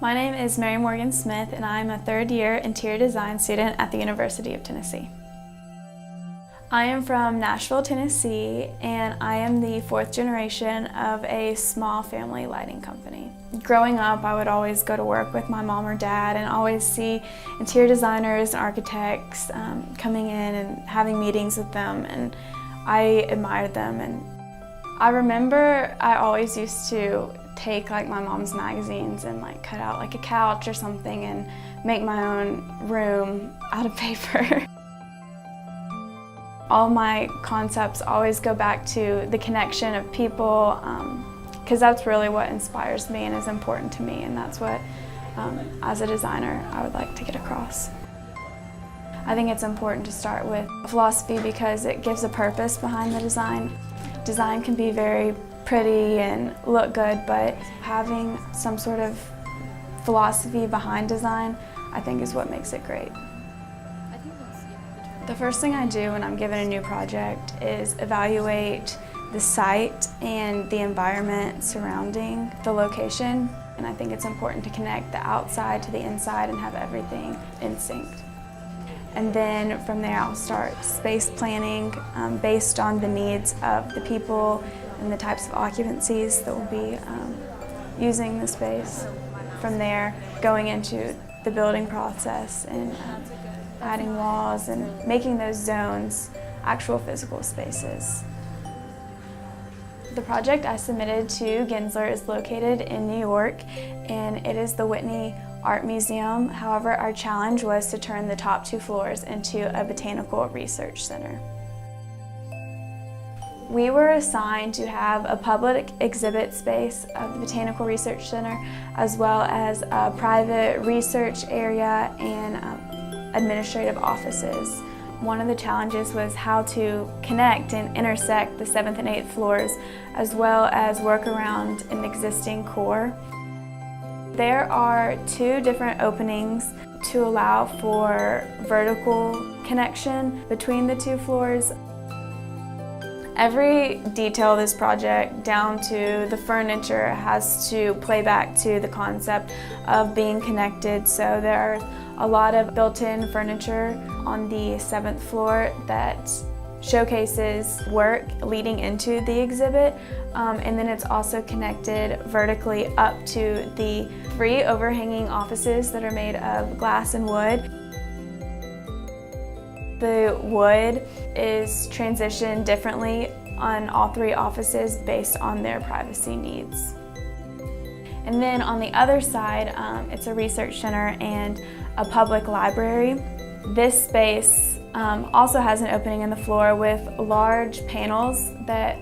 My name is Mary Morgan Smith, and I'm a third-year interior design student at the University of Tennessee. I am from Nashville, Tennessee, and I am the fourth generation of a small family lighting company. Growing up, I would always go to work with my mom or dad and always see interior designers and architects coming in and having meetings with them, and I admired them. And I remember I always used to take my mom's magazines and cut out a couch or something and make my own room out of paper. All my concepts always go back to the connection of people, because that's really what inspires me and is important to me, and that's what, as a designer, I would like to get across. I think it's important to start with philosophy because it gives a purpose behind the design. Design can be very pretty and look good, but having some sort of philosophy behind design, I think, is what makes it great. The first thing I do when I'm given a new project is evaluate the site and the environment surrounding the location, and I think it's important to connect the outside to the inside and have everything in sync. And then from there I'll start space planning based on the needs of the people and the types of occupancies that will be using the space. From there, going into the building process and adding walls and making those zones actual physical spaces. The project I submitted to Gensler is located in New York, and it is the Whitney Art Museum. However, our challenge was to turn the top 2 floors into a botanical research center. We were assigned to have a public exhibit space of the Botanical Research Center, as well as a private research area and administrative offices. One of the challenges was how to connect and intersect the 7th and 8th floors, as well as work around an existing core. There are 2 different openings to allow for vertical connection between the 2 floors. Every detail of this project, down to the furniture, has to play back to the concept of being connected. So there are a lot of built-in furniture on the 7th floor that showcases work leading into the exhibit, and then it's also connected vertically up to the 3 overhanging offices that are made of glass and wood. The wood is transitioned differently on all 3 offices based on their privacy needs. And then on the other side, it's a research center and a public library. This space also has an opening in the floor with large panels that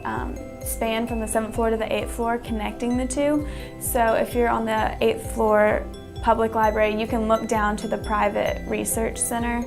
span from the 7th floor to the 8th floor, connecting the 2. So if you're on the 8th floor public library, you can look down to the private research center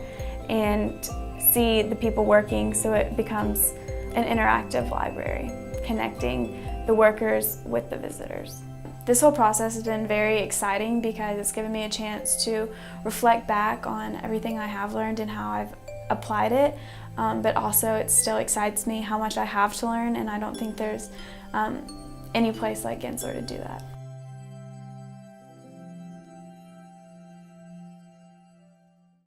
and see the people working, so it becomes an interactive library, connecting the workers with the visitors. This whole process has been very exciting because it's given me a chance to reflect back on everything I have learned and how I've applied it, but also it still excites me how much I have to learn, and I don't think there's any place like Gensler to do that.